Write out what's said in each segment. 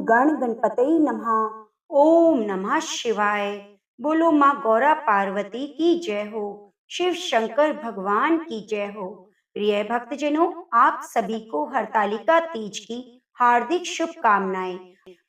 गण गणपतये नमः। ओम नमः शिवाय। बोलो माँ गौरा पार्वती की जय हो। शिव शंकर भगवान की जय हो। प्रिय भक्तजनों, आप सभी को हरतालिका तीज की हार्दिक शुभकामनाएं।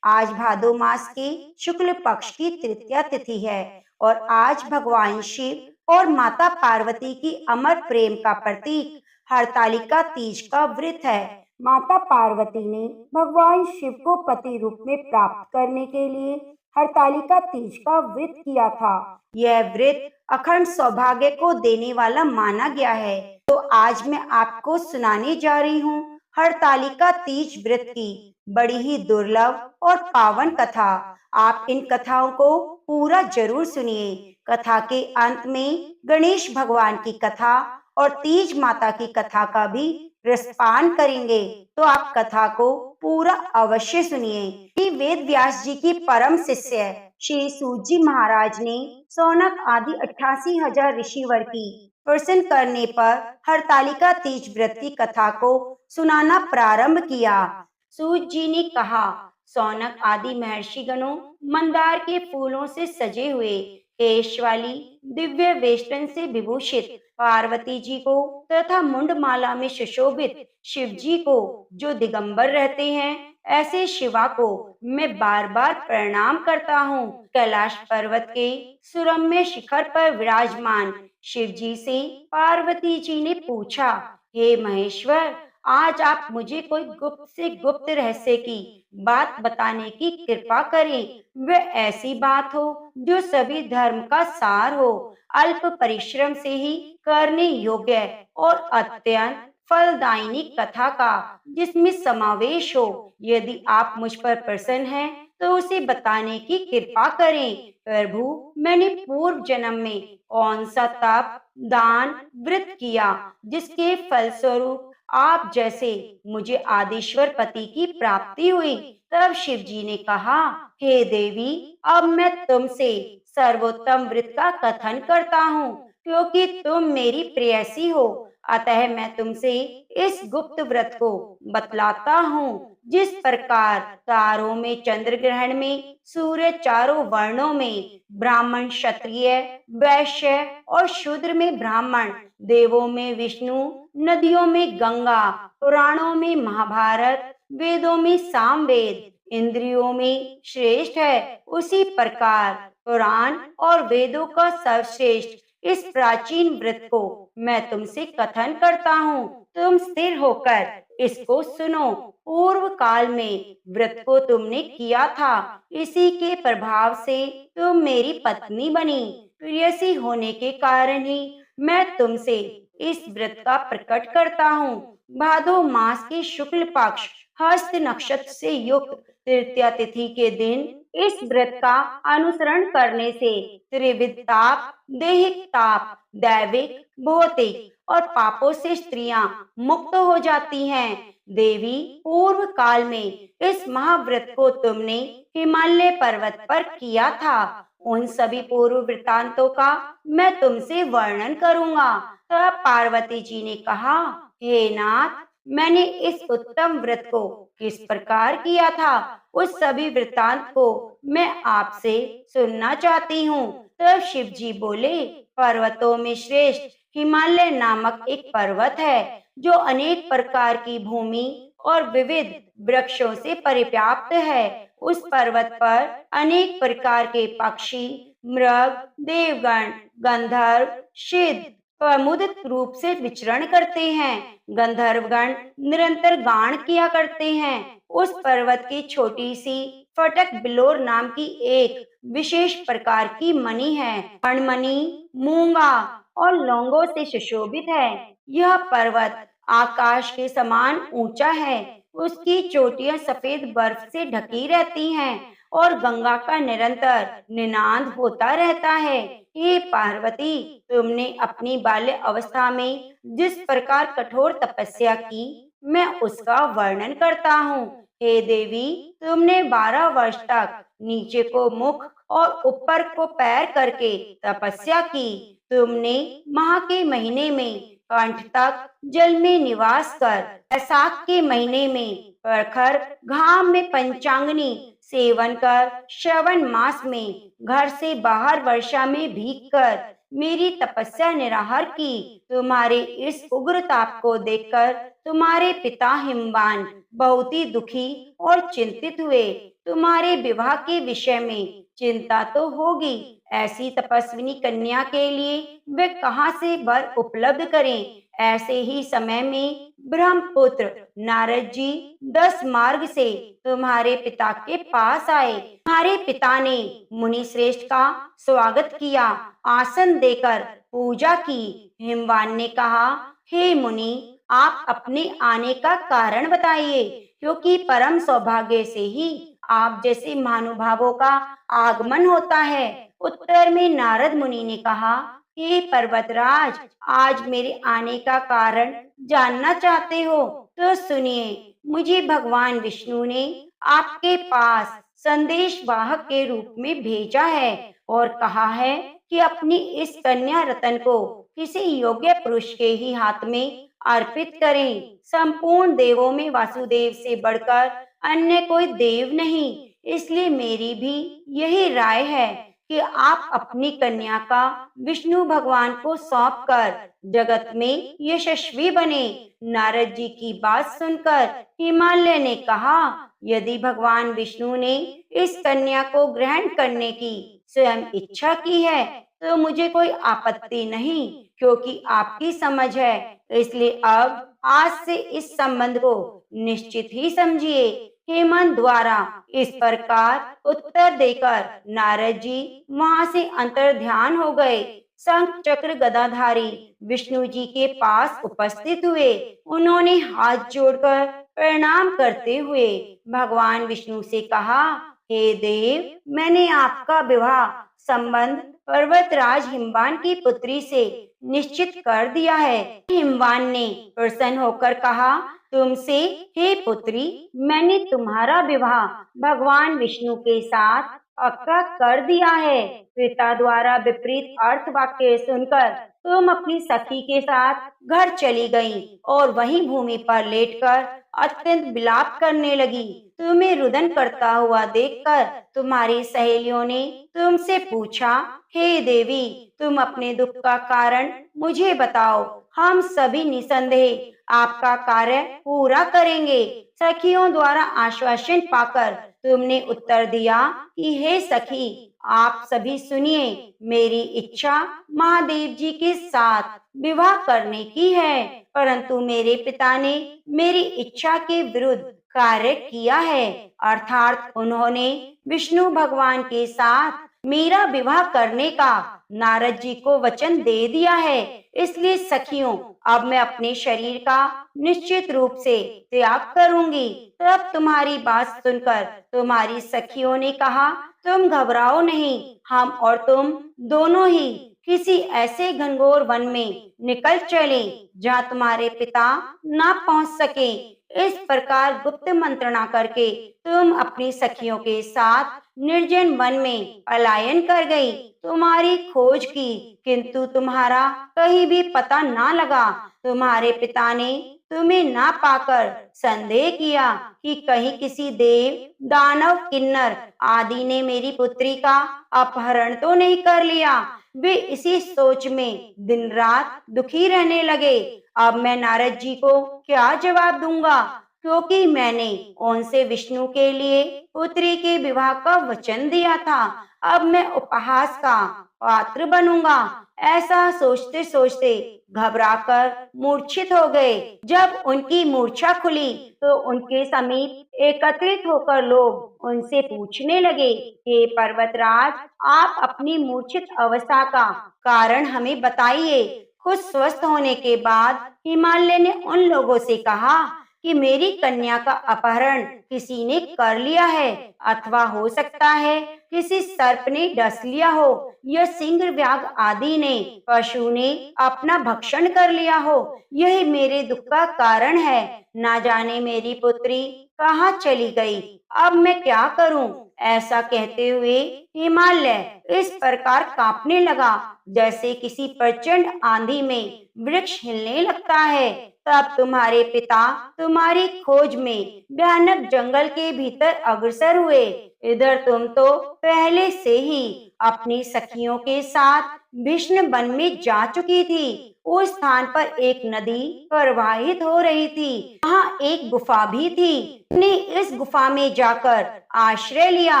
आज भादो मास के शुक्ल पक्ष की तृतीया तिथि है और आज भगवान शिव और माता पार्वती की अमर प्रेम का प्रतीक हरतालिका तीज का व्रत है। माता पार्वती ने भगवान शिव को पति रूप में प्राप्त करने के लिए हरतालिका तीज का व्रत किया था। यह व्रत अखंड सौभाग्य को देने वाला माना गया है। तो आज मैं आपको सुनाने जा रही हूँ हरतालिका तीज व्रत की बड़ी ही दुर्लभ और पावन कथा। आप इन कथाओं को पूरा जरूर सुनिए। कथा के अंत में गणेश भगवान की कथा और तीज माता की कथा का भी रसपान करेंगे, तो आप कथा को पूरा अवश्य सुनिए। वेद व्यास जी की परम शिष्य श्री सूत जी महाराज ने सौनक आदि 88,000 ऋषिवर की प्रसन्न करने पर हरतालिका तीज व्रत की कथा को सुनाना प्रारंभ किया। सूत जी ने कहा, सौनक आदि महर्षि गणों मंदार के फूलों से सजे हुए केश वाली दिव्य वेष्टन से विभूषित पार्वती जी को तथा मुंडमाला में सुशोभित शिव जी को जो दिगंबर रहते हैं, ऐसे शिवा को मैं बार बार प्रणाम करता हूँ। कैलाश पर्वत के सुरम्य शिखर पर विराजमान शिव जी से पार्वती जी ने पूछा, हे महेश्वर, आज आप मुझे कोई गुप्त से गुप्त रहस्य की बात बताने की कृपा करें। वह ऐसी बात हो जो सभी धर्म का सार हो, अल्प परिश्रम से ही करने योग्य और अत्यंत फलदायिनी कथा का जिसमें समावेश हो। यदि आप मुझ पर प्रसन्न हैं तो उसे बताने की कृपा करें। प्रभु, मैंने पूर्व जन्म में कौन सा तप, दान, व्रत किया जिसके फलस्वरूप आप जैसे मुझे आदिश्वर पति की प्राप्ति हुई। तब शिव जी ने कहा, हे देवी, अब मैं तुमसे सर्वोत्तम व्रत का कथन करता हूँ, क्योंकि तुम मेरी प्रेयसी हो, अतः मैं तुमसे इस गुप्त व्रत को बतलाता हूँ। जिस प्रकार तारों में चंद्र ग्रहण में सूर्य चारों वर्णों में ब्राह्मण, क्षत्रिय, वैश्य और शूद्र में ब्राह्मण, देवों में विष्णु, नदियों में गंगा, पुराणों में महाभारत, वेदों में सामवेद, इंद्रियों में श्रेष्ठ है, उसी प्रकार पुराण और वेदों का सर्वश्रेष्ठ इस प्राचीन व्रत को मैं तुमसे कथन करता हूँ। तुम स्थिर होकर इसको सुनो। पूर्व काल में व्रत को तुमने किया था, इसी के प्रभाव से तुम मेरी पत्नी बनी। प्रेयसी होने के कारण ही मैं तुमसे इस व्रत का प्रकट करता हूँ। भादो मास के शुक्ल पक्ष हस्त नक्षत्र से युक्त तृतीया तिथि के दिन इस व्रत का अनुसरण करने से त्रिविध ताप, दैहिक ताप, दैविक, भौतिक और पापों से स्त्रियां मुक्त हो जाती हैं। देवी, पूर्व काल में इस महाव्रत को तुमने हिमालय पर्वत पर किया था। उन सभी पूर्व वृत्तांतों का मैं तुमसे वर्णन करूंगा। तब पार्वती जी ने कहा, हे नाथ, मैंने इस उत्तम व्रत को किस प्रकार किया था, उस सभी वृत्तांत को मैं आपसे सुनना चाहती हूँ। तब शिव जी बोले, पर्वतों में श्रेष्ठ हिमालय नामक एक पर्वत है जो अनेक प्रकार की भूमि और विविध वृक्षों से परिव्याप्त है। उस पर्वत पर अनेक प्रकार के पक्षी, मृग, देवगण, गंधर्व, सिद्ध प्रमुदित रूप से विचरण करते हैं। गंधर्वगण निरंतर गान किया करते हैं। उस पर्वत की छोटी सी फटक बिलोर नाम की एक विशेष प्रकार की मणि है। मणि मूंगा और लौंगों से सुशोभित है। यह पर्वत आकाश के समान ऊंचा है। उसकी चोटियां सफेद बर्फ से ढकी रहती हैं और गंगा का निरंतर निनाद होता रहता है। हे पार्वती, तुमने अपनी बाल्य अवस्था में जिस प्रकार कठोर तपस्या की, मैं उसका वर्णन करता हूँ। हे देवी, तुमने 12 वर्ष तक नीचे को मुख और ऊपर को पैर करके तपस्या की। तुमने माह के महीने में कंठ तक जल में निवास कर, बैसाख के महीने में प्रखर घाम में पंचांगनी सेवन कर, श्रवण मास में घर से बाहर वर्षा में भीग कर मेरी तपस्या निराहार की। तुम्हारे इस उग्र ताप को देखकर तुम्हारे पिता हिमवान बहुत ही दुखी और चिंतित हुए। तुम्हारे विवाह के विषय में चिंता तो होगी, ऐसी तपस्विनी कन्या के लिए वे कहाँ से वर उपलब्ध करें। ऐसे ही समय में ब्रह्मपुत्र नारद जी 10 मार्ग से तुम्हारे पिता के पास आए। तुम्हारे पिता ने मुनि श्रेष्ठ का स्वागत किया, आसन देकर पूजा की। हिमवान ने कहा, हे मुनि, आप अपने आने का कारण बताइए, क्योंकि परम सौभाग्य से ही आप जैसे महानुभावों का आगमन होता है। उत्तर में नारद मुनि ने कहा, हे पर्वतराज, आज मेरे आने का कारण जानना चाहते हो तो सुनिए। मुझे भगवान विष्णु ने आपके पास संदेश वाहक के रूप में भेजा है और कहा है कि अपनी इस कन्या रतन को किसी योग्य पुरुष के ही हाथ में अर्पित करें। संपूर्ण देवों में वासुदेव से बढ़कर अन्य कोई देव नहीं, इसलिए मेरी भी यही राय है कि आप अपनी कन्या का विष्णु भगवान को सौंप कर जगत में यशस्वी बने। नारद जी की बात सुनकर हिमालय ने कहा, यदि भगवान विष्णु ने इस कन्या को ग्रहण करने की स्वयं इच्छा की है तो मुझे कोई आपत्ति नहीं, क्योंकि आपकी समझ है। इसलिए अब आज से इस संबंध को निश्चित ही समझिए। हेमंत द्वारा इस प्रकार उत्तर देकर नारद जी वहां से अंतर ध्यान हो गए। शंख चक्र गदाधारी विष्णु जी के पास उपस्थित हुए। उन्होंने हाथ जोड़कर प्रणाम करते हुए भगवान विष्णु से कहा, हे देव, मैंने आपका विवाह संबंध पर्वतराज हिमवान की पुत्री से निश्चित कर दिया है। हिमवान ने प्रसन्न होकर कहा, तुमसे, हे पुत्री, मैंने तुम्हारा विवाह भगवान विष्णु के साथ पक्का कर दिया है। पिता द्वारा विपरीत अर्थ वाक्य सुनकर तुम अपनी सखी के साथ घर चली गई और वहीं भूमि पर लेटकर अत्यंत विलाप करने लगी। तुम्हें रुदन करता हुआ देखकर तुम्हारी सहेलियों ने तुमसे पूछा, हे देवी, तुम अपने दुख का कारण मुझे बताओ, हम सभी निसंदेह आपका कार्य पूरा करेंगे। सखियों द्वारा आश्वासन पाकर तुमने उत्तर दिया कि हे सखी, आप सभी सुनिए, मेरी इच्छा महादेव जी के साथ विवाह करने की है, परंतु मेरे पिता ने मेरी इच्छा के विरुद्ध कार्य किया है, अर्थात उन्होंने विष्णु भगवान के साथ मेरा विवाह करने का नारद जी को वचन दे दिया है। इसलिए सखियों, अब मैं अपने शरीर का निश्चित रूप से त्याग करूंगी। तब तुम्हारी बात सुनकर तुम्हारी सखियों ने कहा, तुम घबराओ नहीं, हम और तुम दोनों ही किसी ऐसे घनघोर वन में निकल चले जहाँ तुम्हारे पिता ना पहुँच सके। इस प्रकार गुप्त मंत्रणा करके तुम अपनी सखियों के साथ निर्जन वन में पलायन कर गई। तुम्हारी खोज की, किंतु तुम्हारा कहीं भी पता ना लगा। तुम्हारे पिता ने तुम्हें ना पाकर संदेह किया कि कहीं किसी देव, दानव, किन्नर आदि ने मेरी पुत्री का अपहरण तो नहीं कर लिया। वे इसी सोच में दिन रात दुखी रहने लगे। अब मैं नारद जी को क्या जवाब दूंगा, क्योंकि मैंने उनसे विष्णु के लिए पुत्री के विवाह का वचन दिया था। अब मैं उपहास का पात्र बनूंगा। ऐसा सोचते सोचते घबराकर मूर्छित हो गए। जब उनकी मूर्छा खुली तो उनके समीप एकत्रित होकर लोग उनसे पूछने लगे, हे पर्वतराज, आप अपनी मूर्छित अवस्था का कारण हमें बताइए। खुद स्वस्थ होने के बाद हिमालय ने उन लोगों से कहा कि मेरी कन्या का अपहरण किसी ने कर लिया है, अथवा हो सकता है किसी सर्प ने डस लिया हो या सिंह, व्याघ आदि ने, पशु ने अपना भक्षण कर लिया हो। यही मेरे दुख का कारण है। ना जाने मेरी पुत्री कहाँ चली गई। अब मैं क्या करूं? ऐसा कहते हुए हिमालय इस प्रकार कांपने लगा जैसे किसी प्रचंड आंधी में वृक्ष हिलने लगता है। तब तुम्हारे पिता तुम्हारी खोज में भयानक जंगल के भीतर अग्रसर हुए। इधर तुम तो पहले से ही अपनी सखियों के साथ भीष्म वन में जा चुकी थी। उस स्थान पर एक नदी प्रवाहित हो रही थी। वहाँ एक गुफा भी थी। ने इस गुफा में जाकर आश्रय लिया।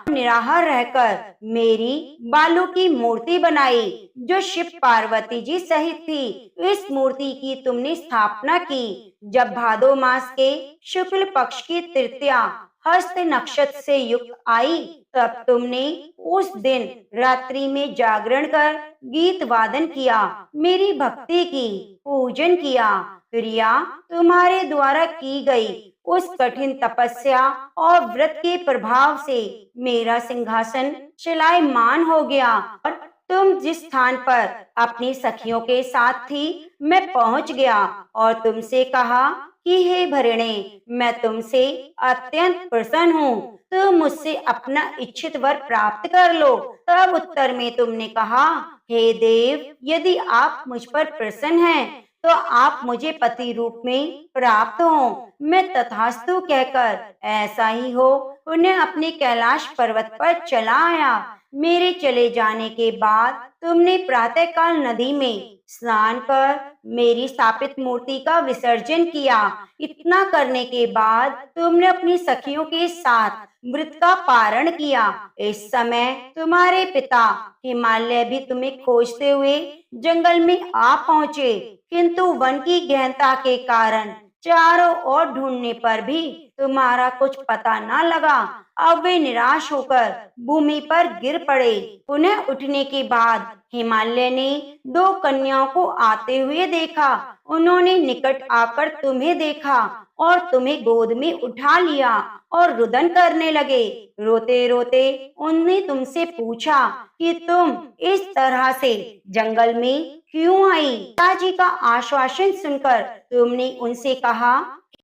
निराहार रहकर मेरी बालू की मूर्ति बनाई जो शिव पार्वती जी सहित थी। इस मूर्ति की तुमने स्थापना की। जब भादो मास के शुक्ल पक्ष की तृतीया हस्त नक्षत्र से युक्त आई, तब तुमने उस दिन रात्रि में जागरण कर गीत वादन किया, मेरी भक्ति की, पूजन किया। प्रिया, तुम्हारे द्वारा की गई उस कठिन तपस्या और व्रत के प्रभाव से मेरा सिंहासन चलायमान हो गया और तुम जिस स्थान पर अपनी सखियों के साथ थी, मैं पहुंच गया और तुमसे कहा कि हे भरिणे, मैं तुमसे अत्यंत प्रसन्न हूँ। तुम मुझसे अपना इच्छित वर प्राप्त कर लो। तब उत्तर में तुमने कहा, हे देव, यदि आप मुझ पर प्रसन्न हैं, तो आप मुझे पति रूप में प्राप्त हो। मैं तथास्तु कहकर ऐसा ही हो उन्हें अपने कैलाश पर्वत पर चला आया। मेरे चले जाने के बाद तुमने प्रातःकाल नदी में स्नान कर मेरी स्थापित मूर्ति का विसर्जन किया। इतना करने के बाद तुमने अपनी सखियों के साथ मृत का पारण किया। इस समय तुम्हारे पिता हिमालय भी तुम्हें खोजते हुए जंगल में आ पहुंचे, किंतु वन की गहनता के कारण चारों ओर ढूंढने पर भी तुम्हारा कुछ पता न लगा। अब वे निराश होकर भूमि पर गिर पड़े। पुनः उठने के बाद हिमालय ने दो कन्याओं को आते हुए देखा। उन्होंने निकट आकर तुम्हें देखा और तुम्हें गोद में उठा लिया और रुदन करने लगे। रोते रोते उनने तुमसे पूछा कि तुम इस तरह से जंगल में क्यों आई। पिताजी का आश्वासन सुनकर तुमने उनसे कहा,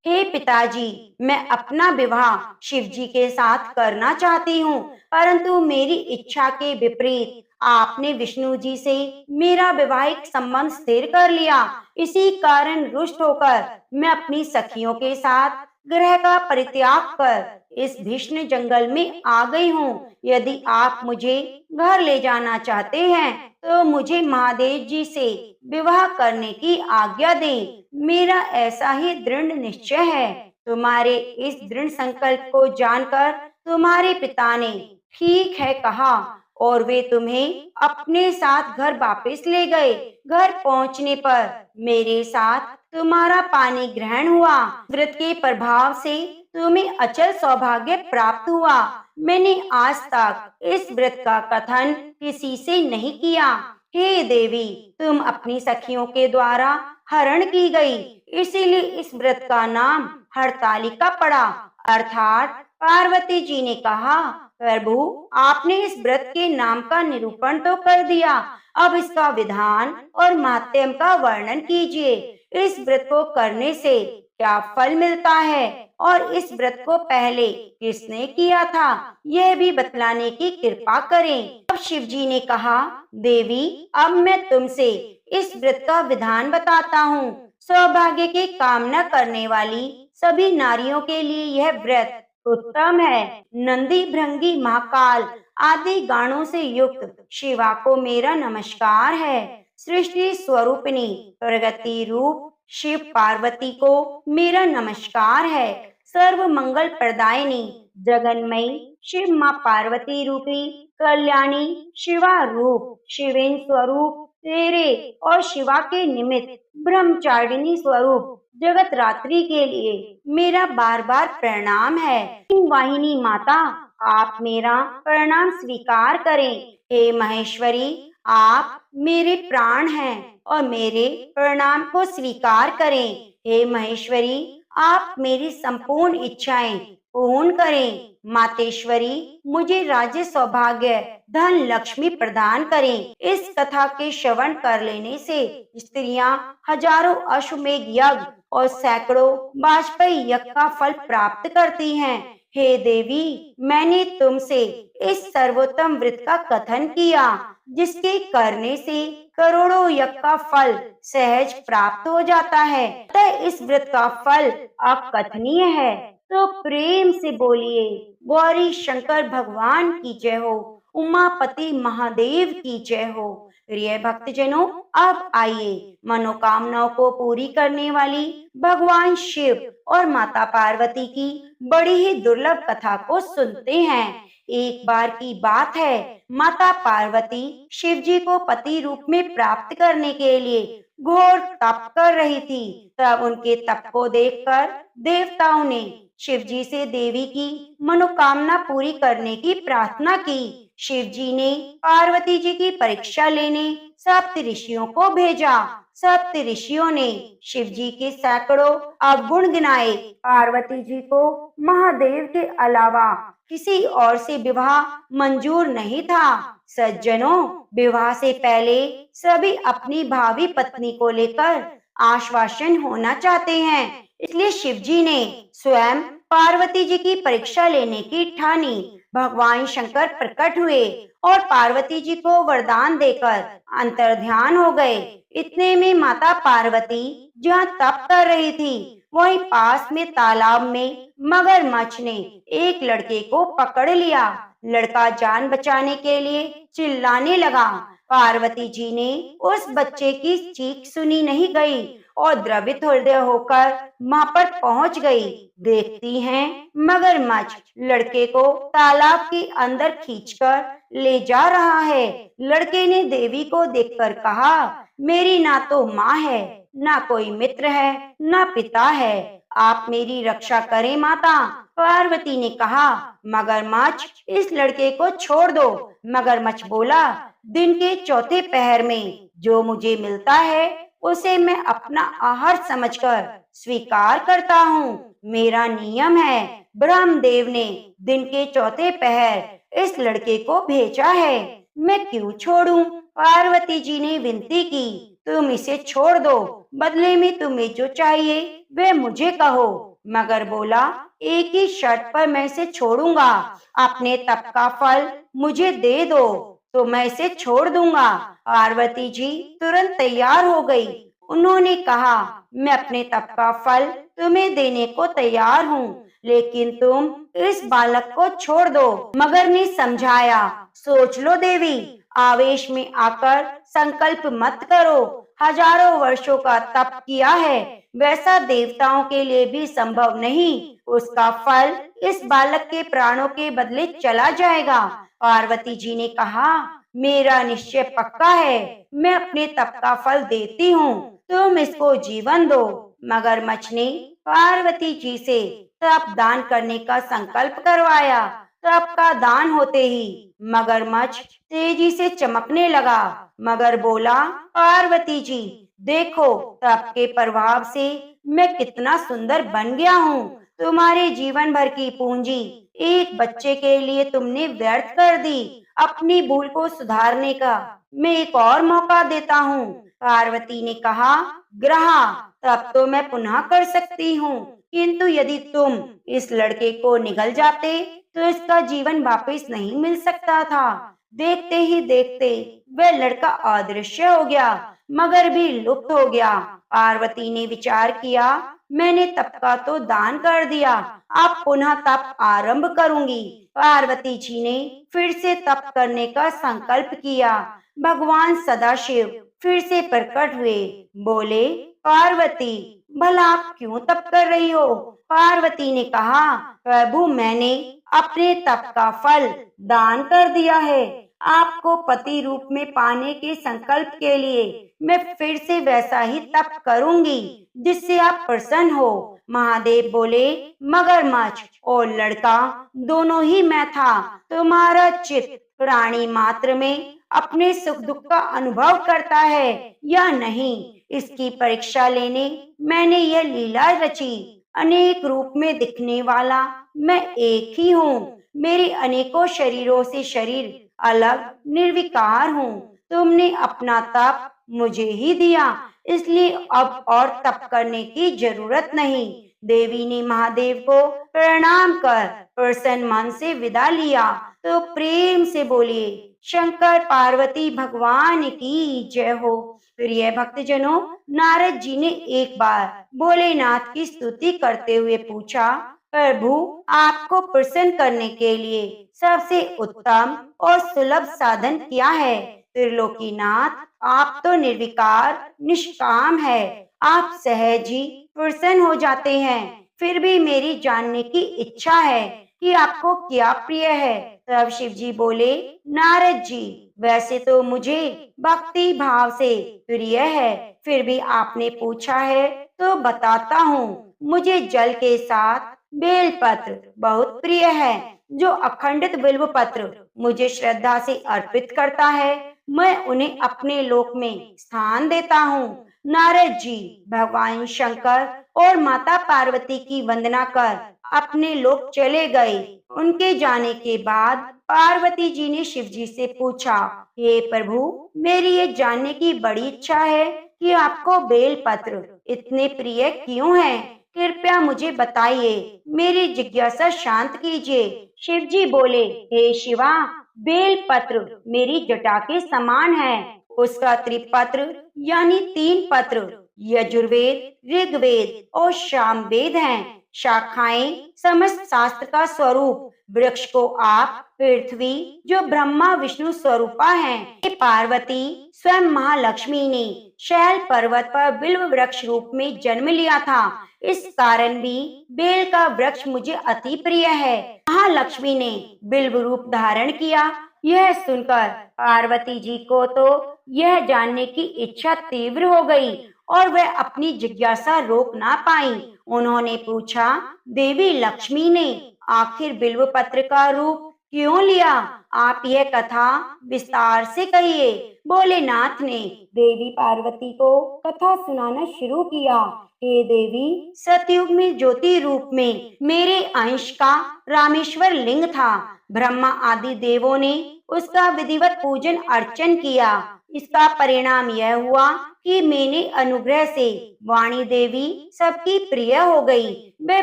हे पिताजी, मैं अपना विवाह शिव जी के साथ करना चाहती हूँ, परंतु मेरी इच्छा के विपरीत आपने विष्णु जी से मेरा वैवाहिक संबंध स्थिर कर लिया। इसी कारण रुष्ट होकर मैं अपनी सखियों के साथ ग्रह का परित्याग कर इस भीषण जंगल में आ गई हूँ। यदि आप मुझे घर ले जाना चाहते हैं, तो मुझे महादेव जी से विवाह करने की आज्ञा दें। मेरा ऐसा ही दृढ़ निश्चय है। तुम्हारे इस दृढ़ संकल्प को जानकर तुम्हारे पिता ने ठीक है कहा और वे तुम्हें अपने साथ घर वापस ले गए। घर पहुंचने पर मेरे साथ तुम्हारा पानी ग्रहण हुआ। व्रत के प्रभाव से तुम्हें अचल सौभाग्य प्राप्त हुआ। मैंने आज तक इस व्रत का कथन किसी से नहीं किया। हे देवी, तुम अपनी सखियों के द्वारा हरण की गई, इसीलिए इस व्रत का नाम हरतालिका पड़ा। अर्थात पार्वती जी ने कहा, प्रभु, आपने इस व्रत के नाम का निरूपण तो कर दिया, अब इसका विधान और माध्यम का वर्णन कीजिए। इस व्रत को करने से क्या फल मिलता है और इस व्रत को पहले किसने किया था, यह भी बतलाने की कृपा करें। अब शिव जी ने कहा, देवी, अब मैं तुमसे इस व्रत का विधान बताता हूँ। सौभाग्य की कामना करने वाली सभी नारियों के लिए यह व्रत उत्तम है। नंदी, भृंगी, महाकाल आदि गानों से युक्त शिवा को मेरा नमस्कार है। सृष्टि स्वरूपिणी प्रगति रूप शिव पार्वती को मेरा नमस्कार है। सर्व मंगल प्रदायिनी जगन्मयी शिव माँ पार्वती रूपी कल्याणी शिवा रूप शिवेन स्वरूप तेरे और शिवा के निमित्त ब्रह्मचारिणी स्वरूप जगत रात्रि के लिए मेरा बार बार प्रणाम है। वाहिनी माता, आप मेरा प्रणाम स्वीकार करें। हे महेश्वरी, आप मेरे प्राण हैं और मेरे प्रणाम को स्वीकार करें। हे महेश्वरी, आप मेरी संपूर्ण इच्छाएं पूर्ण करें। मातेश्वरी, मुझे राज्य, सौभाग्य, धन, लक्ष्मी प्रदान करें। इस कथा के श्रवण कर लेने से स्त्रियां हजारों अश्वमेध यज्ञ और सैकड़ों वाजपेयी यज्ञ का फल प्राप्त करती हैं। हे देवी, मैंने तुमसे इस सर्वोत्तम व्रत का कथन किया, जिसके करने से करोड़ों यज्ञ का फल सहज प्राप्त हो जाता है। अतः इस व्रत का फल अकथनीय है। तो प्रेम से बोलिए, गौरी शंकर भगवान की जय हो, उमापति महादेव की जय हो। प्रिय भक्तजनों, अब आइए मनोकामनाओं को पूरी करने वाली भगवान शिव और माता पार्वती की बड़ी ही दुर्लभ कथा को सुनते हैं। एक बार की बात है, माता पार्वती शिव जी को पति रूप में प्राप्त करने के लिए घोर तप कर रही थी। तब उनके तप को देखकर देवताओं ने शिव जी से देवी की मनोकामना पूरी करने की प्रार्थना की। शिव जी ने पार्वती जी की परीक्षा लेने सप्त ऋषियों को भेजा। सप्त ऋषियों ने शिव जी के सैकड़ों अवगुण गिनाए। पार्वती जी को महादेव के अलावा किसी और से विवाह मंजूर नहीं था। सज्जनों, विवाह से पहले सभी अपनी भावी पत्नी को लेकर आश्वासन होना चाहते हैं। इसलिए शिव जी ने स्वयं पार्वती जी की परीक्षा लेने की ठानी। भगवान शंकर प्रकट हुए और पार्वती जी को वरदान देकर अंतर्ध्यान हो गए। इतने में माता पार्वती जहाँ तप कर रही थी, वहीं पास में तालाब में मगरमच्छ ने एक लड़के को पकड़ लिया। लड़का जान बचाने के लिए चिल्लाने लगा। पार्वती जी ने उस बच्चे की चीख सुनी नहीं गई और द्रवित हृदय होकर वहां पर पहुंच गई। देखती हैं, मगरमच्छ लड़के को तालाब के अंदर खींचकर ले जा रहा है। लड़के ने देवी को देखकर कहा, मेरी ना तो माँ है, ना कोई मित्र है, ना पिता है, आप मेरी रक्षा करें माता। पार्वती ने कहा, मगरमच्छ इस लड़के को छोड़ दो। मगरमच्छ बोला, दिन के चौथे पहर में जो मुझे मिलता है उसे मैं अपना आहार समझकर स्वीकार करता हूँ। मेरा नियम है। ब्रह्मदेव ने दिन के चौथे पहर इस लड़के को भेजा है, मैं क्यों छोड़ूं? पार्वती जी ने विनती की, तुम इसे छोड़ दो, बदले में तुम्हें जो चाहिए वे मुझे कहो। मगर बोला, एक ही शर्त पर मैं इसे छोड़ूंगा, अपने तप का फल मुझे दे दो तो मैं इसे छोड़ दूंगा। पार्वती जी तुरंत तैयार हो गई। उन्होंने कहा, मैं अपने तप का फल तुम्हें देने को तैयार हूँ, लेकिन तुम इस बालक को छोड़ दो। मगर ने समझाया, सोच लो देवी, आवेश में आकर संकल्प मत करो। हजारों वर्षों का तप किया है, वैसा देवताओं के लिए भी संभव नहीं। उसका फल इस बालक के प्राणों के बदले चला जाएगा। पार्वती जी ने कहा, मेरा निश्चय पक्का है, मैं अपने तप का फल देती हूँ, तुम इसको जीवन दो। मगरमच्छ ने पार्वती जी से तप दान करने का संकल्प करवाया। तप का दान होते ही मगरमच्छ तेजी से चमकने लगा। मगर बोला, पार्वती जी देखो, तप के प्रभाव से मैं कितना सुंदर बन गया हूँ। तुम्हारे जीवन भर की पूंजी एक बच्चे के लिए तुमने व्यर्थ कर दी। अपनी भूल को सुधारने का मैं एक और मौका देता हूँ। पार्वती ने कहा, ग्रहा तब तो मैं पुनः कर सकती हूँ, किंतु यदि तुम इस लड़के को निगल जाते तो इसका जीवन वापस नहीं मिल सकता था। देखते ही देखते वह लड़का अदृश्य हो गया, मगर भी लुप्त हो गया। पार्वती ने विचार किया, मैंने तप का तो दान कर दिया, अब पुनः तप आरंभ करूंगी। पार्वती जी ने फिर से तप करने का संकल्प किया। भगवान सदाशिव फिर से प्रकट हुए। बोले, पार्वती भला आप क्यों तप कर रही हो? पार्वती ने कहा, प्रभु मैंने अपने तप का फल दान कर दिया है। आपको पति रूप में पाने के संकल्प के लिए मैं फिर से वैसा ही तप करूंगी जिससे आप प्रसन्न हो। महादेव बोले, मगरमच्छ और लड़का दोनों ही मैं था। तुम्हारा चित्त प्राणी मात्र में अपने सुख दुख का अनुभव करता है या नहीं, इसकी परीक्षा लेने मैंने यह लीला रची। अनेक रूप में दिखने वाला मैं एक ही हूँ। मेरे अनेकों शरीरों से शरीर अलग निर्विकार हूँ। तुमने अपना तप मुझे ही दिया, इसलिए अब और तप करने की जरूरत नहीं। देवी ने महादेव को प्रणाम कर प्रसन्न मन से विदा लिया तो प्रेम से बोले, शंकर पार्वती भगवान की जय हो। प्रिय भक्तजनों, नारद जी ने एक बार भोलेनाथ की स्तुति करते हुए पूछा, प्रभु, आपको प्रसन्न करने के लिए सबसे उत्तम और सुलभ साधन क्या है? त्रिलोकीनाथ, आप तो निर्विकार निष्काम है, आप सहज ही प्रसन्न हो जाते हैं। फिर भी मेरी जानने की इच्छा है कि आपको क्या प्रिय है। तब शिव जी बोले, नारद जी, वैसे तो मुझे भक्ति भाव से प्रिय है, फिर भी आपने पूछा है तो बताता हूँ। मुझे जल के साथ बेलपत्र बहुत प्रिय है। जो अखंडित बिल्व पत्र मुझे श्रद्धा से अर्पित करता है, मैं उन्हें अपने लोक में स्थान देता हूँ। नारद जी भगवान शंकर और माता पार्वती की वंदना कर अपने लोक चले गए। उनके जाने के बाद पार्वती जी ने शिव जी से पूछा, हे प्रभु, मेरी ये जानने की बड़ी इच्छा है कि आपको बेलपत्र इतने प्रिय क्यों हैं? कृपया मुझे बताइए, मेरी जिज्ञासा शांत कीजिए। शिव जी बोले, हे शिवा, बेलपत्र मेरी जटा के समान है। उसका त्रिपत्र यानी 3 पत्र यजुर्वेद, ऋग्वेद और सामवेद हैं। शाखाएं समस्त शास्त्र का स्वरूप। वृक्ष को आप पृथ्वी, जो ब्रह्मा विष्णु स्वरूपा है। पार्वती स्वयं महालक्ष्मी ने शैल पर्वत पर बिल्व वृक्ष रूप में जन्म लिया था। इस कारण भी बेल का वृक्ष मुझे अति प्रिय है। महालक्ष्मी ने बिल्व रूप धारण किया। यह सुनकर पार्वती जी को तो यह जानने की इच्छा तीव्र हो गई और वह अपनी जिज्ञासा रोक ना पाई। उन्होंने पूछा, देवी लक्ष्मी ने आखिर बिल्व पत्र का रूप क्यों लिया? आप यह कथा विस्तार से कहिए। भोलेनाथ ने देवी पार्वती को कथा सुनाना शुरू किया। हे देवी, सतयुग में ज्योति रूप में मेरे अंश का रामेश्वर लिंग था। ब्रह्मा आदि देवों ने उसका विधिवत पूजन अर्चन किया। इसका परिणाम यह हुआ कि मेरे अनुग्रह से वाणी देवी सबकी प्रिय हो गई। वे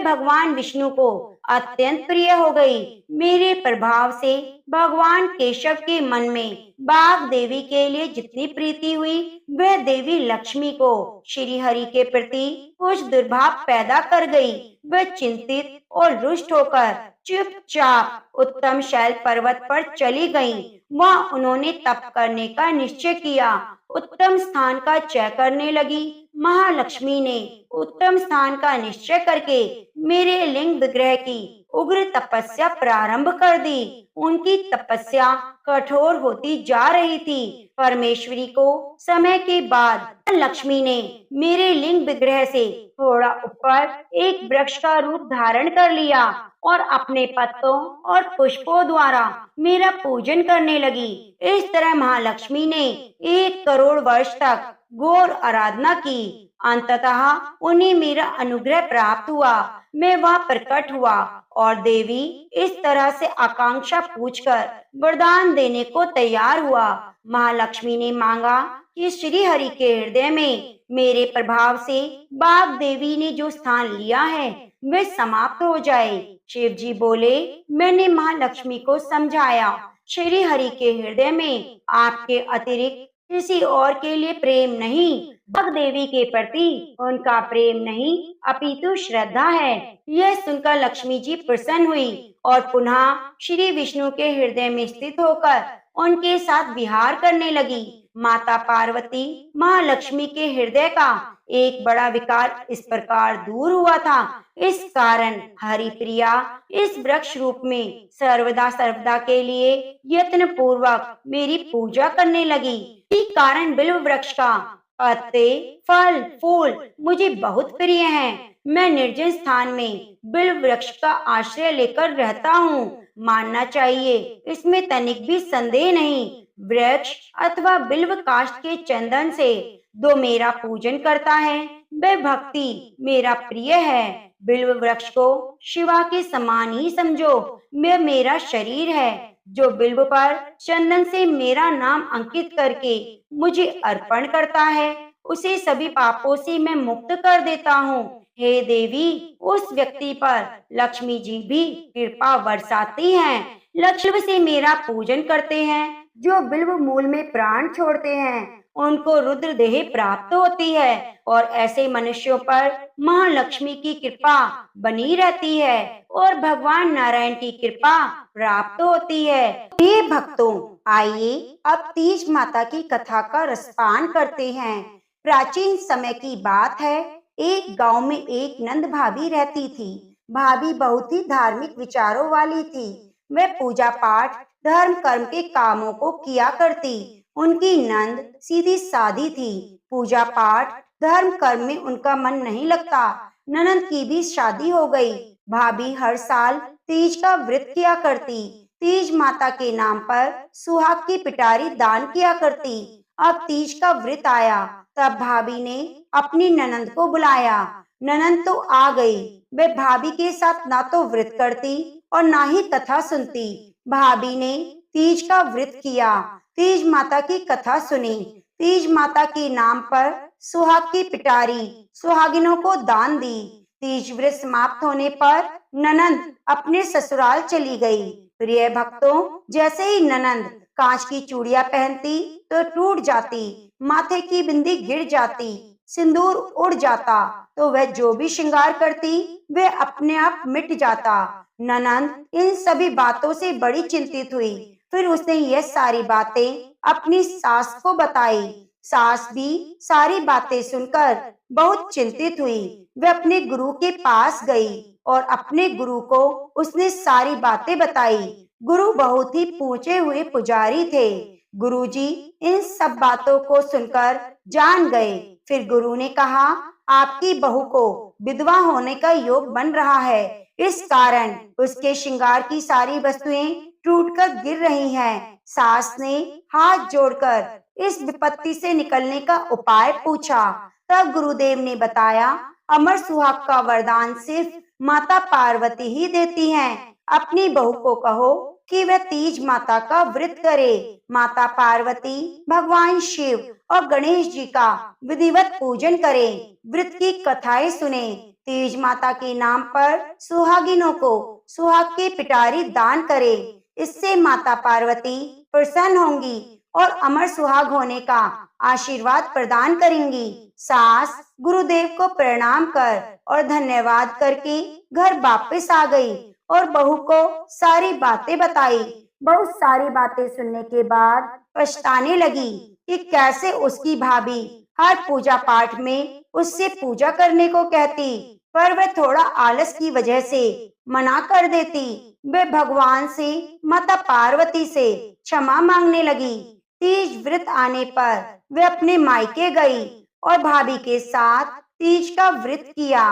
भगवान विष्णु को अत्यंत प्रिय हो गई। मेरे प्रभाव से भगवान केशव के मन में बाघ देवी के लिए जितनी प्रीति हुई, वह देवी लक्ष्मी को श्री हरि के प्रति कुछ दुर्भाव पैदा कर गई। वह चिंतित और रुष्ट होकर चुपचाप उत्तम शैल पर्वत पर चली गईं। वहाँ उन्होंने तप करने का निश्चय किया। उत्तम स्थान का चय करने लगी। महालक्ष्मी ने उत्तम स्थान का निश्चय करके मेरे लिंग विग्रह की उग्र तपस्या प्रारंभ कर दी। उनकी तपस्या कठोर होती जा रही थी। परमेश्वरी को समय के बाद लक्ष्मी ने मेरे लिंग विग्रह से थोड़ा ऊपर एक वृक्ष का रूप धारण कर लिया और अपने पत्तों और पुष्पों द्वारा मेरा पूजन करने लगी। इस तरह महालक्ष्मी ने 1 करोड़ वर्ष तक घोर आराधना की। अंततः उन्हें मेरा अनुग्रह प्राप्त हुआ। मैं वहाँ प्रकट हुआ और देवी इस तरह से आकांक्षा पूछकर वरदान देने को तैयार हुआ। महालक्ष्मी ने मांगा कि श्री हरि के हृदय में मेरे प्रभाव से बाघ देवी ने जो स्थान लिया है वह समाप्त हो जाए। शिव जी बोले, मैंने महालक्ष्मी को समझाया, श्री हरि के हृदय में आपके अतिरिक्त किसी और के लिए प्रेम नहीं, बाघ देवी के प्रति उनका प्रेम नहीं अपितु श्रद्धा है। यह सुनकर लक्ष्मी जी प्रसन्न हुई और पुनः श्री विष्णु के हृदय में स्थित होकर उनके साथ विहार करने लगी। माता पार्वती महालक्ष्मी के हृदय का एक बड़ा विकार इस प्रकार दूर हुआ था। इस कारण हरिप्रिया इस वृक्ष रूप में सर्वदा सर्वदा के लिए यत्न पूर्वक मेरी पूजा करने लगी। इस कारण बिल्व वृक्ष का पत्ते, फल, फूल मुझे बहुत प्रिय हैं। मैं निर्जन स्थान में बिल्व वृक्ष का आश्रय लेकर रहता हूँ। मानना चाहिए, इसमें तनिक भी संदेह नहीं। वृक्ष अथवा बिल्व काष्ठ के चंदन से जो मेरा पूजन करता है वह भक्ति मेरा प्रिय है। बिल्व वृक्ष को शिवा के समान ही समझो। वह मेरा शरीर है। जो बिल्व पर चंदन से मेरा नाम अंकित करके मुझे अर्पण करता है, उसे सभी पापों से मैं मुक्त कर देता हूँ। हे देवी, उस व्यक्ति पर लक्ष्मी जी भी कृपा बरसाती हैं। लक्ष्मी से मेरा पूजन करते हैं, जो बिल्व मूल में प्राण छोड़ते हैं, उनको रुद्र देह प्राप्त होती है और ऐसे मनुष्यों पर महालक्ष्मी की कृपा बनी रहती है और भगवान नारायण की कृपा प्राप्त होती है। हे भक्तों, आइए अब तीज माता की कथा का रसपान करते हैं। प्राचीन समय की बात है। एक गांव में एक नंद भाभी रहती थी। भाभी बहुत ही धार्मिक विचारों वाली थी। वह पूजा पाठ, धर्म कर्म के कामों को किया करती। उनकी नंद सीधी सादी थी। पूजा पाठ, धर्म कर्म में उनका मन नहीं लगता। ननंद की भी शादी हो गई। भाभी हर साल तीज का व्रत किया करती। तीज माता के नाम पर सुहाग की पिटारी दान किया करती। अब तीज का व्रत आया, तब भाभी ने अपनी ननंद को बुलाया। ननंद तो आ गई। वह भाभी के साथ ना तो व्रत करती और ना ही कथा सुनती। भाभी ने तीज का व्रत किया, तीज माता की कथा सुनी। तीज माता के नाम पर सुहाग की पिटारी सुहागिनों को दान दी। तीज व्रत समाप्त होने पर ननंद अपने ससुराल चली गई। प्रिय भक्तों, जैसे ही ननंद कांच की चूड़ियां पहनती तो टूट जाती, माथे की बिंदी गिर जाती, सिंदूर उड़ जाता, तो वह जो भी श्रृंगार करती वह अपने आप मिट जाता। ननंद इन सभी बातों से बड़ी चिंतित हुई। फिर उसने यह सारी बातें अपनी सास को बताई। सास भी सारी बातें सुनकर बहुत चिंतित हुई। वह अपने गुरु के पास गई और अपने गुरु को उसने सारी बातें बताई। गुरु बहुत ही पूछे हुए पुजारी थे। गुरुजी इन सब बातों को सुनकर जान गए। फिर गुरु ने कहा, आपकी बहू को विधवा होने का योग बन रहा है। इस कारण उसके श्रृंगार की सारी वस्तुएं टूटकर गिर रही हैं। सास ने हाथ जोड़कर इस विपत्ति से निकलने का उपाय पूछा। तब गुरुदेव ने बताया, अमर सुहाग का वरदान सिर्फ माता पार्वती ही देती हैं। अपनी बहू को कहो कि वह तीज माता का व्रत करे। माता पार्वती, भगवान शिव और गणेश जी का विधिवत पूजन करें, व्रत की कथाएं सुने। तीज माता के नाम पर सुहागिनों को सुहाग की पिटारी दान करें। इससे माता पार्वती प्रसन्न होंगी और अमर सुहाग होने का आशीर्वाद प्रदान करेंगी। सास गुरुदेव को प्रणाम कर और धन्यवाद करके घर वापस आ गई और बहू को सारी बातें बताई। बहुत सारी बातें सुनने के बाद पछताने लगी कि कैसे उसकी भाभी हर पूजा पाठ में उससे पूजा करने को कहती, पर वह थोड़ा आलस की वजह से मना कर देती। वे भगवान से, माता पार्वती से क्षमा मांगने लगी। तीज व्रत आने पर वे अपने मायके गई और भाभी के साथ तीज का व्रत किया।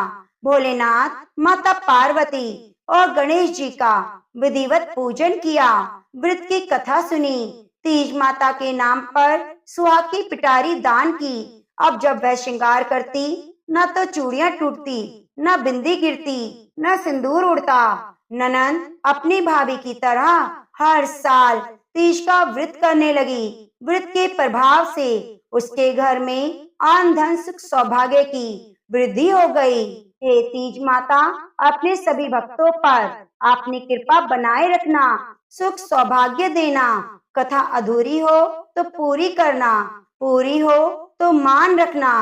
भोलेनाथ, माता पार्वती और गणेश जी का विधिवत पूजन किया, व्रत की कथा सुनी, तीज माता के नाम पर सुहाग की पिटारी दान की। अब जब वह श्रृंगार करती, न तो चूड़ियां टूटती, न बिंदी गिरती, न सिंदूर उड़ता। ननंद अपनी भाभी की तरह हर साल तीज का व्रत करने लगी। व्रत के प्रभाव से उसके घर में आन धन सुख सौभाग्य की वृद्धि हो गई। हे तीज माता, अपने सभी भक्तों पर अपनी कृपा बनाए रखना, सुख सौभाग्य देना। कथा अधूरी हो तो पूरी करना, पूरी हो तो मान रखना।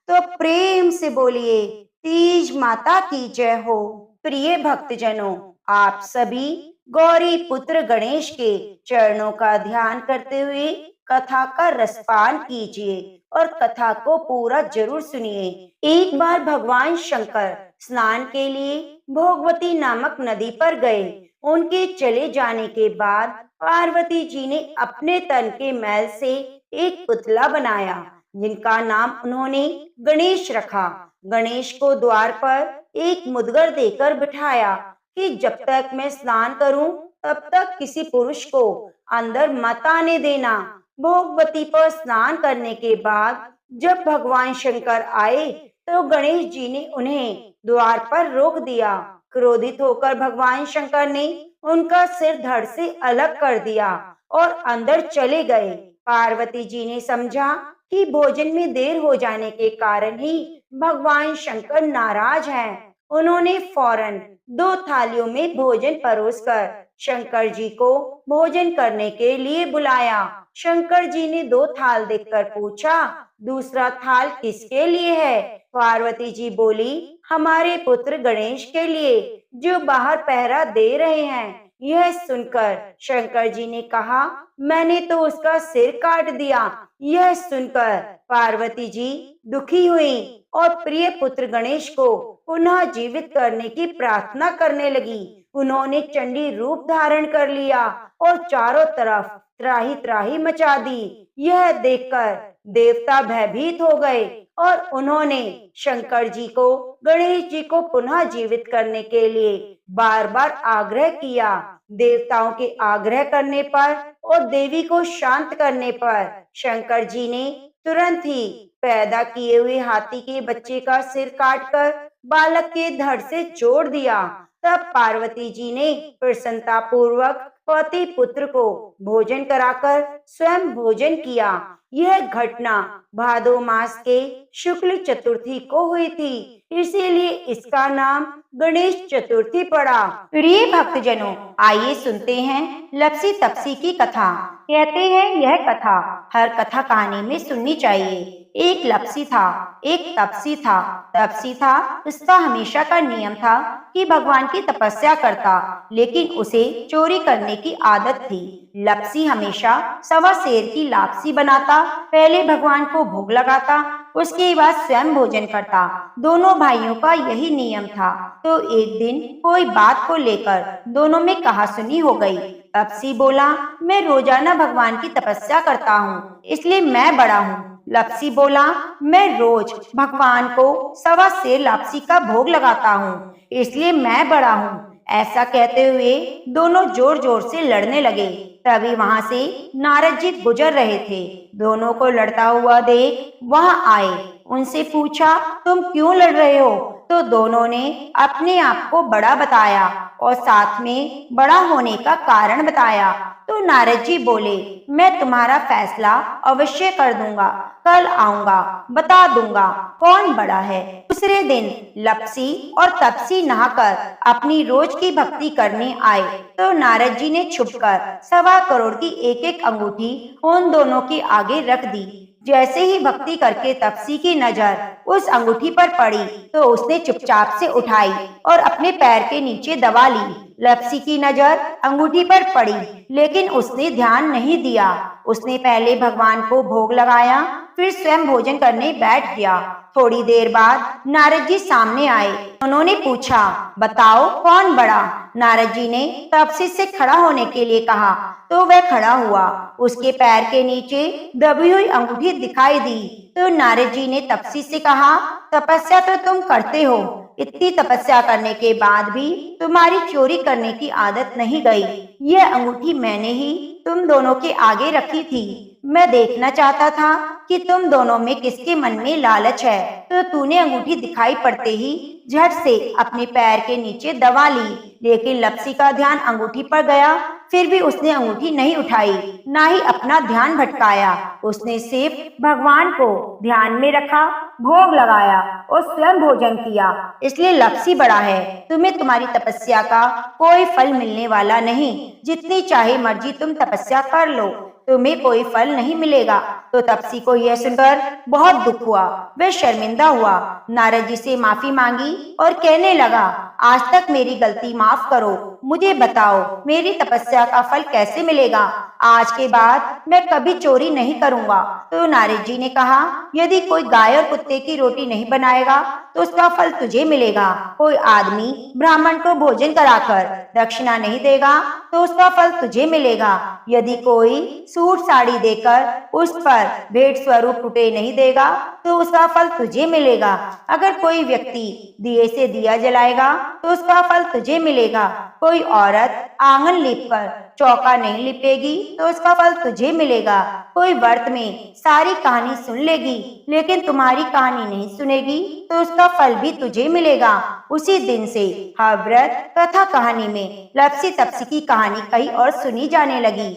तो प्रेम से बोलिए, तीज माता की जय हो। प्रिय भक्तजनों, आप सभी गौरी पुत्र गणेश के चरणों का ध्यान करते हुए कथा का रसपान कीजिए और कथा को पूरा जरूर सुनिए। एक बार भगवान शंकर स्नान के लिए भोगवती नामक नदी पर गए। उनके चले जाने के बाद पार्वती जी ने अपने तन के मैल से एक पुतला बनाया, जिनका नाम उन्होंने गणेश रखा। गणेश को द्वार पर एक मुद्गर देकर बिठाया कि जब तक मैं स्नान करूं, तब तक किसी पुरुष को अंदर मत आने देना। भोगवती पर स्नान करने के बाद जब भगवान शंकर आए, तो गणेश जी ने उन्हें द्वार पर रोक दिया। क्रोधित होकर भगवान शंकर ने उनका सिर धड़ से अलग कर दिया और अंदर चले गए। पार्वती जी ने समझा कि भोजन में देर हो जाने के कारण ही भगवान शंकर नाराज हैं। उन्होंने फौरन 2 थालियों में भोजन परोसकर शंकर जी को भोजन करने के लिए बुलाया। शंकर जी ने 2 थाल देखकर पूछा, दूसरा थाल किसके लिए है? पार्वती जी बोली, हमारे पुत्र गणेश के लिए, जो बाहर पहरा दे रहे हैं। यह सुनकर शंकर जी ने कहा, मैंने तो उसका सिर काट दिया। यह सुनकर पार्वती जी दुखी हुई और प्रिय पुत्र गणेश को पुनः जीवित करने की प्रार्थना करने लगी। उन्होंने चंडी रूप धारण कर लिया और चारों तरफ त्राही त्राही मचा दी। यह देखकर देवता भयभीत हो गए और उन्होंने शंकर जी को गणेश जी को पुनः जीवित करने के लिए बार बार आग्रह किया। देवताओं के आग्रह करने पर और देवी को शांत करने पर शंकर जी ने तुरंत ही पैदा किए हुए हाथी के बच्चे का सिर काटकर बालक के धड़ से जोड़ दिया। तब पार्वती जी ने प्रसन्नता पूर्वक पति पुत्र को भोजन कराकर स्वयं भोजन किया। यह घटना भादो मास के शुक्ल चतुर्थी को हुई थी, इसीलिए इसका नाम गणेश चतुर्थी पड़ा। प्रिय भक्तजनों, आइए सुनते हैं लपसी तपसी की कथा। कहते हैं यह कथा हर कथा कहानी में सुननी चाहिए। एक लपसी था, एक तपसी था। तपसी था, उसका हमेशा का नियम था कि भगवान की तपस्या करता, लेकिन उसे चोरी करने की आदत थी। लपसी हमेशा सवा सेर की लापसी बनाता, पहले भगवान को भोग लगाता, उसके बाद स्वयं भोजन करता। दोनों भाइयों का यही नियम था। तो एक दिन कोई बात को लेकर दोनों में कहासुनी हो गई। लपसी बोला, मैं रोजाना भगवान की तपस्या करता हूँ, इसलिए मैं बड़ा हूँ। लपसी बोला, मैं रोज भगवान को सवा सेर लापसी का भोग लगाता हूँ, इसलिए मैं बड़ा हूँ। ऐसा कहते हुए दोनों जोर जोर से लड़ने लगे। तभी वहां से नारद जी गुजर रहे थे। दोनों को लड़ता हुआ देख वहां आए। उनसे पूछा, तुम क्यों लड़ रहे हो? तो दोनों ने अपने आप को बड़ा बताया और साथ में बड़ा होने का कारण बताया। तो नारद जी बोले, मैं तुम्हारा फैसला अवश्य कर दूंगा, कल आऊंगा, बता दूंगा कौन बड़ा है। दूसरे दिन लपसी और तपसी नहाकर अपनी रोज की भक्ति करने आए। तो नारद जी ने छुपकर 1.25 करोड़ की एक एक अंगूठी उन दोनों के आगे रख दी। जैसे ही भक्ति करके तपसी की नजर उस अंगूठी पर पड़ी, तो उसने चुपचाप से उठाई और अपने पैर के नीचे दबा ली। लपसी की नजर अंगूठी पर पड़ी, लेकिन उसने ध्यान नहीं दिया। उसने पहले भगवान को भोग लगाया, फिर स्वयं भोजन करने बैठ गया। थोड़ी देर बाद नारद जी सामने आए। उन्होंने पूछा, बताओ कौन बड़ा? नारद जी ने तपसी से खड़ा होने के लिए कहा, तो वह खड़ा हुआ। उसके पैर के नीचे दबी हुई अंगूठी दिखाई दी। तो नारद जी ने तपसी से कहा, तपस्या तो तुम करते हो, इतनी तपस्या करने के बाद भी तुम्हारी चोरी करने की आदत नहीं गई। यह अंगूठी मैंने ही तुम दोनों के आगे रखी थी। मैं देखना चाहता था कि तुम दोनों में किसके मन में लालच है। तो तूने अंगूठी दिखाई पड़ते ही झट से अपने पैर के नीचे दबा ली, लेकिन लपसी का ध्यान अंगूठी पर गया। फिर भी उसने अंगूठी नहीं उठाई, ना ही अपना ध्यान भटकाया। उसने सिर्फ भगवान को ध्यान में रखा, भोग लगाया और स्वयं भोजन किया। इसलिए लपसी बड़ा है। तुम्हें तुम्हारी तपस्या का कोई फल मिलने वाला नहीं। जितनी चाहे मर्जी तुम तपस्या कर लो, तुम्हें कोई फल नहीं मिलेगा। तो तपसी को यह सुनकर बहुत दुख हुआ। वह शर्मिंदा हुआ, नारद जी से माफी मांगी और कहने लगा, आज तक मेरी गलती माफ करो, मुझे बताओ मेरी तपस्या का फल कैसे मिलेगा? आज के बाद मैं कभी चोरी नहीं करूंगा। तो नारद जी ने कहा, यदि कोई गाय और कुत्ते की रोटी नहीं बनाएगा तो उसका फल तुझे मिलेगा। कोई आदमी ब्राह्मण को भोजन कराकर दक्षिणा नहीं देगा तो उसका फल तुझे मिलेगा। यदि कोई सूट साड़ी देकर उस पर भेंट स्वरूप रुपए नहीं देगा तो उसका फल तुझे मिलेगा। अगर कोई व्यक्ति दिए से दिया जलाएगा तो उसका फल तुझे मिलेगा। कोई औरत आंगन लीपकर चौका नहीं लिपेगी तो उसका फल तुझे मिलेगा। कोई व्रत में सारी कहानी सुन लेगी लेकिन तुम्हारी कहानी नहीं सुनेगी तो उसका फल भी तुझे मिलेगा। उसी दिन से हर व्रत कथा कहानी में लपसी तपसी की कहानी कहीं और सुनी जाने लगी।